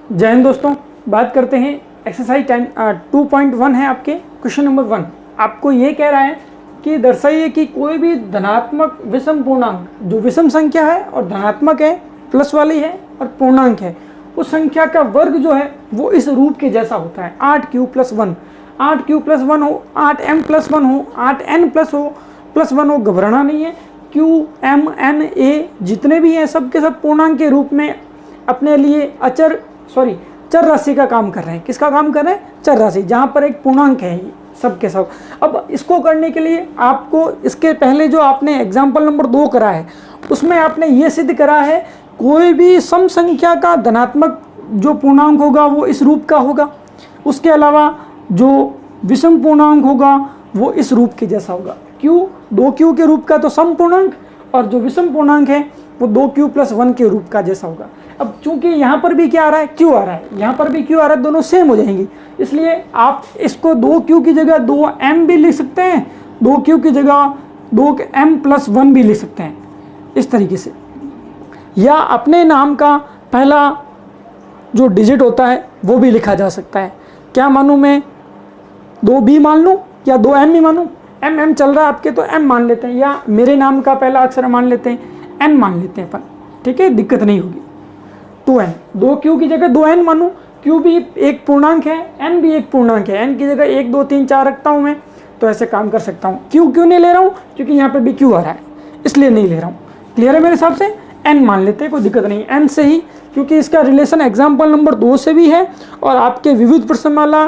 जय हिंद दोस्तों, बात करते हैं एक्सरसाइज 2.1 है आपके क्वेश्चन नंबर 1। आपको ये कह रहा है कि दर्शाइए कि कोई भी धनात्मक विषम पूर्णांक जो विषम संख्या है और धनात्मक है, प्लस वाली है और पूर्णांक है, उस संख्या का वर्ग जो है वो इस रूप के जैसा होता है 8q+1। 8q+1 हो, 8m+1 हो, 8n+1 हो, घबराना नहीं है। q, m, n, a जितने भी हैं सब के सब पूर्णांक के रूप में अपने लिए चर राशि का काम कर रहे हैं। किसका काम कर रहे हैं? चर राशि, जहाँ पर एक पूर्णांक है ये सब के सब। अब इसको करने के लिए आपको इसके पहले जो आपने एग्जाम्पल नंबर 2 करा है उसमें आपने ये सिद्ध करा है कोई भी सम संख्या का धनात्मक जो पूर्णांक होगा वो इस रूप का होगा, उसके अलावा जो विषम पूर्णांक होगा वो इस रूप के जैसा होगा। q 2q के रूप का तो सम पूर्णांक, और जो विषम पूर्णांक है वो 2q+1 के रूप का जैसा होगा। अब चूंकि यहाँ पर भी क्या आ रहा है? q आ रहा है, यहाँ पर भी q आ रहा है, दोनों सेम हो जाएंगी, इसलिए आप इसको 2q की जगह 2m भी लिख सकते हैं, 2q की जगह 2m+1 भी लिख सकते हैं इस तरीके से। या अपने नाम का पहला जो डिजिट होता है वो भी लिखा जा सकता है। क्या मानूँ मैं? 2b मान लूँ या 2m ही मानूँ? m चल रहा है आपके तो m मान लेते हैं, या मेरे नाम का पहला अक्षर मान लेते हैं, n मान लेते हैं अपन, ठीक है, दिक्कत नहीं होगी। 2n, 2q की जगह 2n मानूँ, q भी एक पूर्णांक है, n भी एक पूर्णांक है, n की जगह 1 2 3 4 रखता हूँ मैं, तो ऐसे काम कर सकता हूँ। q क्यों नहीं ले रहा हूँ? क्योंकि यहाँ पे भी q आ रहा है इसलिए नहीं ले रहा हूँ। क्लियर है मेरे हिसाब से? n मान लेते हैं, कोई दिक्कत नहीं, n से ही, क्योंकि इसका रिलेशन एग्जाम्पल नंबर 2 से भी है और आपके विविध प्रश्नमाला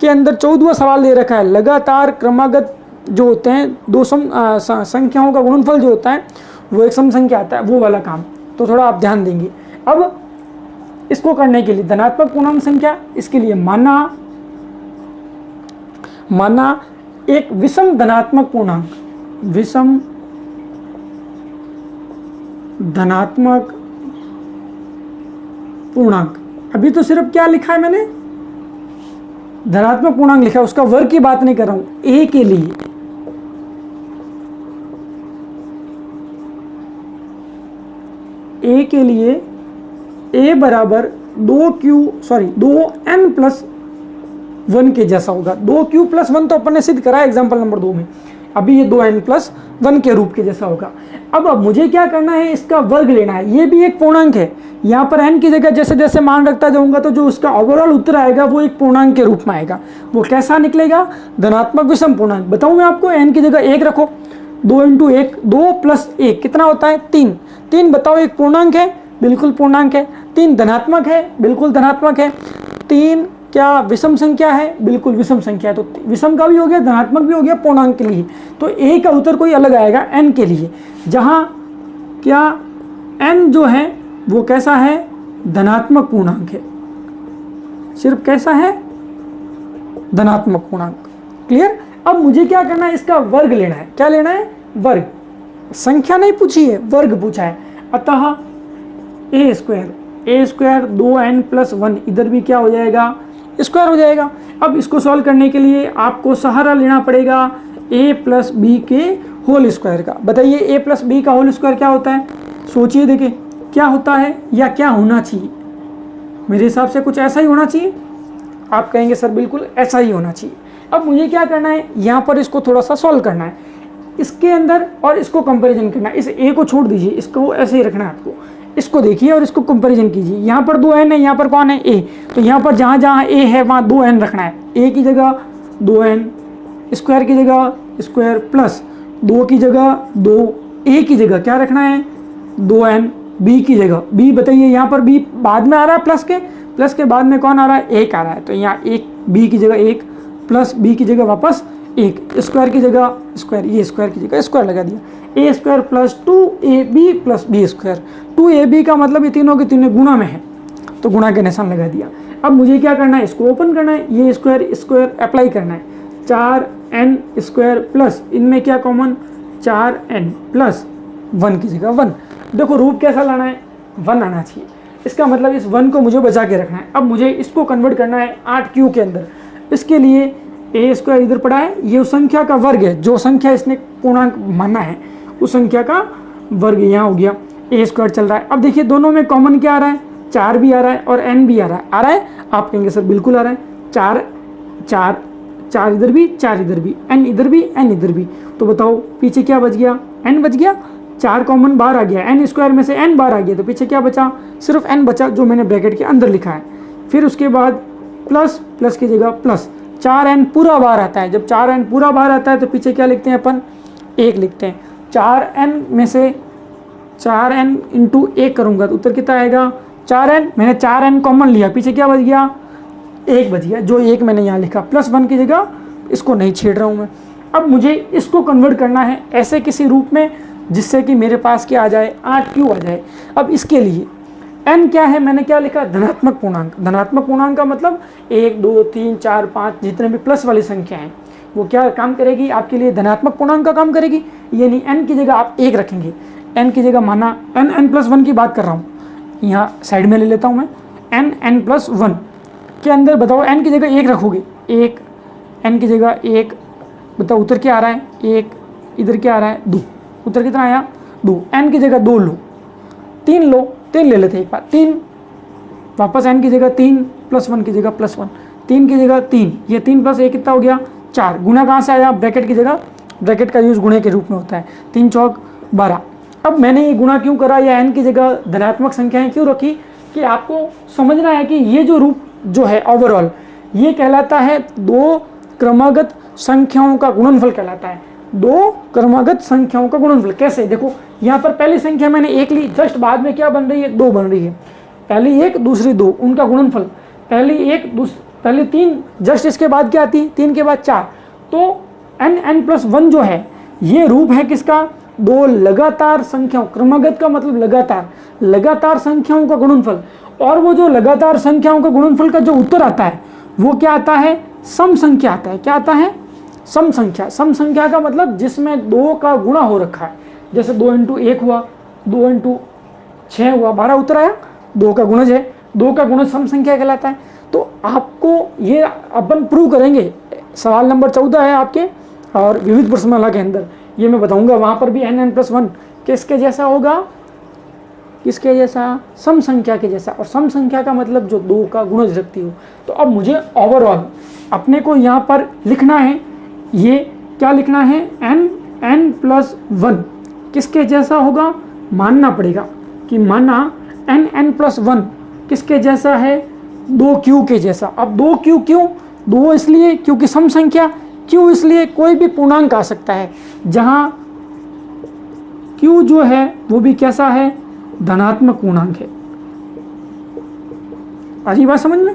के अंदर 14वां सवाल दे रखा है। लगातार क्रमागत जो होते हैं दो संख्याओं का गुणनफल जो होता है वो एक सम संख्या आता है, वो वाला काम, तो थोड़ा आप ध्यान देंगे। अब इसको करने के लिए धनात्मक पूर्णांक संख्या, इसके लिए माना एक विषम धनात्मक पूर्णांक, विषम धनात्मक पूर्णांक। अभी तो सिर्फ क्या लिखा है मैंने? धनात्मक पूर्णांक लिखा है, उसका वर्ग की बात नहीं कर रहा हूं। ए के लिए a बराबर 2n+1 के जैसा होगा। 2q+1 तो अपन ने सिद्ध करा है एग्जाम्पल नंबर 2 में, अभी ये 2n+1 के रूप के जैसा होगा। अब मुझे क्या करना है? इसका वर्ग लेना है। ये भी एक पूर्णांक है, यहाँ पर n की जगह जैसे जैसे मान रखता जाऊंगा तो जो उसका ओवरऑल उत्तर आएगा वो एक पूर्णांक के रूप में आएगा। वो कैसा निकलेगा? धनात्मक विषम पूर्णांक। बताऊं मैं आपको? n की जगह 1 रखो, 2 × 1, 2+1 कितना होता है? 3। 3 बताओ, एक पूर्णांक है? बिल्कुल पूर्णांक है। 3 धनात्मक है? बिल्कुल धनात्मक है। 3 क्या विषम संख्या है? बिल्कुल विषम संख्या है। तो विषम का भी हो गया, धनात्मक भी हो गया पूर्णांक के लिए, तो a का उत्तर कोई अलग आएगा n के लिए, जहां क्या n जो है वो कैसा है? धनात्मक पूर्णांक है। सिर्फ कैसा है? धनात्मक पूर्णांक। क्लियर? अब मुझे क्या करना है? इसका वर्ग लेना है। क्या लेना है? वर्ग। संख्या नहीं पूछी है, वर्ग पूछा है। अतः a² 2n+1, इधर भी क्या हो जाएगा? स्क्वायर हो जाएगा। अब इसको सॉल्व करने के लिए आपको सहारा लेना पड़ेगा a+b के होल स्क्वायर का। बताइए a+b का होल स्क्वायर क्या होता है? सोचिए, देखिए क्या होता है या क्या होना चाहिए। मेरे हिसाब से कुछ ऐसा ही होना चाहिए। आप कहेंगे सर बिल्कुल ऐसा ही होना चाहिए। अब मुझे क्या करना है? यहाँ पर इसको थोड़ा सा सॉल्व करना है, इसके अंदर और इसको कंपैरिजन करना है। इस a को छोड़ दीजिए, इसको ऐसे ही रखना है आपको। इसको देखिए और इसको कंपैरिजन कीजिए। यहाँ पर 2n है, यहाँ पर कौन है? a, तो यहाँ पर जहाँ जहाँ a है वहाँ 2n रखना है। a की जगह 2n, स्क्वायर की जगह स्क्वायर, प्लस 2 की जगह 2, a की जगह क्या रखना है? 2n, b की जगह b। बताइए यहाँ पर b बाद में आ रहा है, प्लस के बाद में कौन आ रहा है? 1 आ रहा है, तो यहाँ 1, b की जगह 1, प्लस b की जगह वापस 1, स्क्वायर की जगह स्क्वायर, ये स्क्वायर की जगह स्क्वायर लगा दिया। a² + 2ab + b²। 2ab का मतलब ये तीनों के तीनों गुणा में है, तो गुणा के निशान लगा दिया। अब मुझे क्या करना है? इसको ओपन करना है, ये स्क्वायर अप्लाई करना है। 4n² प्लस इनमें क्या कॉमन? 4n+1 की जगह 1। देखो रूप कैसा लाना है? 1 आना चाहिए। इसका मतलब इस 1 को मुझे बचा के रखना है। अब मुझे इसको कन्वर्ट करना है 8q के अंदर। इसके लिए a² इधर पड़ा है, ये उस संख्या का वर्ग है, जो संख्या इसने पूर्णांक माना है उस संख्या का वर्ग यहाँ हो गया। a² चल रहा है। अब देखिए दोनों में कॉमन क्या आ रहा है? 4 भी आ रहा है और n भी आ रहा है आप कहेंगे सर बिल्कुल आ रहा है, 4 4 4 इधर भी 4 इधर भी, n इधर भी n इधर भी, तो बताओ पीछे क्या बच गया, n बच गया, 4 कॉमन बाहर आ गया, n स्क्वायर में से n बाहर आ गया, तो पीछे क्या बचा, सिर्फ n बचा जो मैंने ब्रैकेट के अंदर लिखा है। फिर उसके बाद प्लस प्लस की जगह प्लस, 4n पूरा बाहर आता है, जब 4n पूरा बाहर आता है तो पीछे क्या लिखते हैं अपन, 1 लिखते हैं। 4n में से 4n इंटू 1 करूँगा तो उत्तर कितना आएगा, 4n, मैंने 4n कॉमन लिया, पीछे क्या बच गया, 1 बच गया, जो 1 मैंने यहाँ लिखा, +1 की जगह इसको नहीं छेड़ रहा हूँ मैं। अब मुझे इसको कन्वर्ट करना है ऐसे किसी रूप में जिससे कि मेरे पास क्या आ जाए, 8q आ जाए। अब इसके लिए n क्या है, मैंने क्या लिखा, धनात्मक पूर्णांक। धनात्मक पूर्णांक का मतलब 1 2 3 4 5 जितने भी प्लस वाली संख्या हैं वो क्या काम करेगी, आपके लिए धनात्मक पूर्णांक का काम करेगी। यानी n की जगह आप 1 रखेंगे, n की जगह माना n+1 की बात कर रहा हूँ, यहाँ साइड में ले लेता हूँ मैं, n+1 के अंदर बताओ n की जगह 1 रखोगे, 1, n की जगह 1, बताओ उत्तर क्या आ रहा है, 1, इधर क्या आ रहा है 2, उत्तर कितना आया 2, n की जगह 2 लो, 3 लो, 3 ले लेते हैं एक बार, 3 वापस n की जगह 3, +1 की जगह +1, 3 की जगह 3, ये 3 + 1 कितना हो गया 4, गुना कहाँ से आया, ब्रैकेट की जगह, ब्रैकेट का यूज़ गुणे के रूप में होता है, 3 चौक 12। अब मैंने ये गुणा क्यों करा या n की जगह धनात्मक संख्याएं क्यों रखी, कि आपको समझना है कि ये जो रूप जो है ओवरऑल ये कहलाता है 2 क्रमागत संख्याओं का गुणनफल कहलाता है, 2 क्रमागत संख्याओं का गुणनफल। कैसे, देखो यहाँ पर पहली संख्या मैंने 1 ली, जस्ट बाद में क्या बन रही है, 2 बन रही है, पहली 1 दूसरी 2, उनका गुणनफल, पहली 3, जस्ट इसके बाद क्या आती है, 3 के बाद 4, तो n+1 जो है ये रूप है किसका, 2 लगातार संख्याओं, क्रमागत का मतलब लगातार संख्याओं का गुणनफल। और वो जो लगातार संख्याओं का गुणनफल का जो उत्तर आता है वो क्या आता है, सम संख्या आता है। क्या आता है, सम संख्या। सम संख्या का मतलब जिसमें 2 का गुणा हो रखा है, जैसे 2 × 1 हुआ, 2 × 6 हुआ, 12 उत्तर आया, 2 का गुणज है, 2 का गुणज सम संख्या कहलाता है। तो आपको ये अपन प्रूव करेंगे, सवाल नंबर 14 है आपके और विविध प्रश्नमाला के अंदर, ये मैं बताऊंगा, वहाँ पर भी n+1 किसके जैसा होगा, किसके जैसा, सम संख्या के जैसा, और सम संख्या का मतलब जो 2 का गुणज रखती हो। तो अब मुझे ओवरऑल अपने को यहाँ पर लिखना है, ये क्या लिखना है, n+1 किसके जैसा होगा, मानना पड़ेगा कि माना n+1 किसके जैसा है, 2q के जैसा। अब 2q क्यों, 2 इसलिए क्योंकि सम संख्या, q इसलिए कोई भी पूर्णांक आ सकता है, जहाँ q जो है वो भी कैसा है, धनात्मक पूर्णांक है। अजी बात समझ में।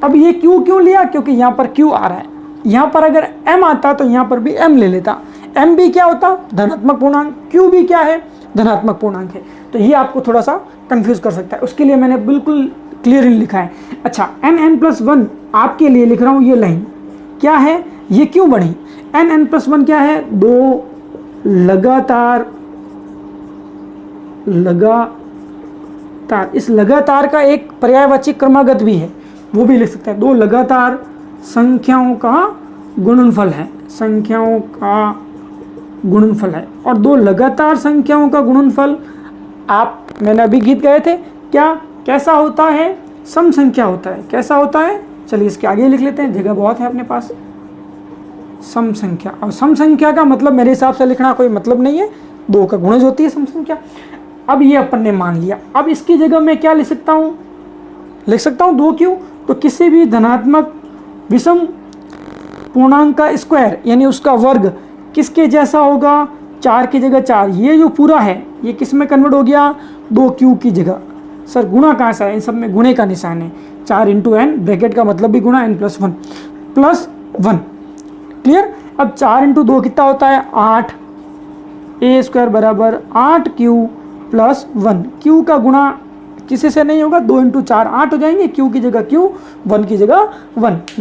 अब ये q क्यों लिया, क्योंकि यहाँ पर q आ रहा है, यहाँ पर अगर m आता तो यहाँ पर भी m ले लेता, m भी क्या होता, धनात्मक पूर्णांक, q भी क्या है, धनात्मक पूर्णांक है। तो ये आपको थोड़ा सा कंफ्यूज कर सकता है, उसके लिए मैंने बिल्कुल क्लियरली लिखा है। अच्छा, n+1 आपके लिए लिख रहा हूँ, ये लाइन क्या है, ये क्यों बढ़ी, n+1 क्या है, 2 लगातार, इस लगातार का एक पर्यायवाची क्रमागत भी है, वो भी लिख सकते हैं, 2 लगातार संख्याओं का गुणनफल है, संख्याओं का गुणनफल है। और 2 लगातार संख्याओं का गुणनफल, आप, मैंने अभी गीत गाए थे, क्या कैसा होता है, सम संख्या होता है। कैसा होता है, चलिए इसके आगे लिख लेते हैं, जगह बहुत है अपने पास, सम संख्या। और सम संख्या का मतलब मेरे हिसाब से लिखना कोई मतलब नहीं है, 2 का गुणज होती है सम संख्या। अब ये अपन ने मान लिया, अब इसकी जगह मैं क्या लिख सकता हूँ, 2q, तो किसी भी धनात्मक विषम पूर्णांक का स्क्वायर यानी उसका वर्ग किसके जैसा होगा, 4 की जगह 4, ये जो पूरा है ये किस में कन्वर्ट हो गया, 2q की जगह। सर गुणा कहाँ से है, इन सब में गुणे का निशान है, 4 × n, ब्रैकेट का मतलब भी गुणा, n+1 +1, क्लियर। अब 4 × 2 कितना होता है, 8, a² बराबर 8q + 1, q का गुणा किसी से नहीं होगा, 2 × 4 8 हो जाएंगे, q की जगह q, 1 की जगह 1।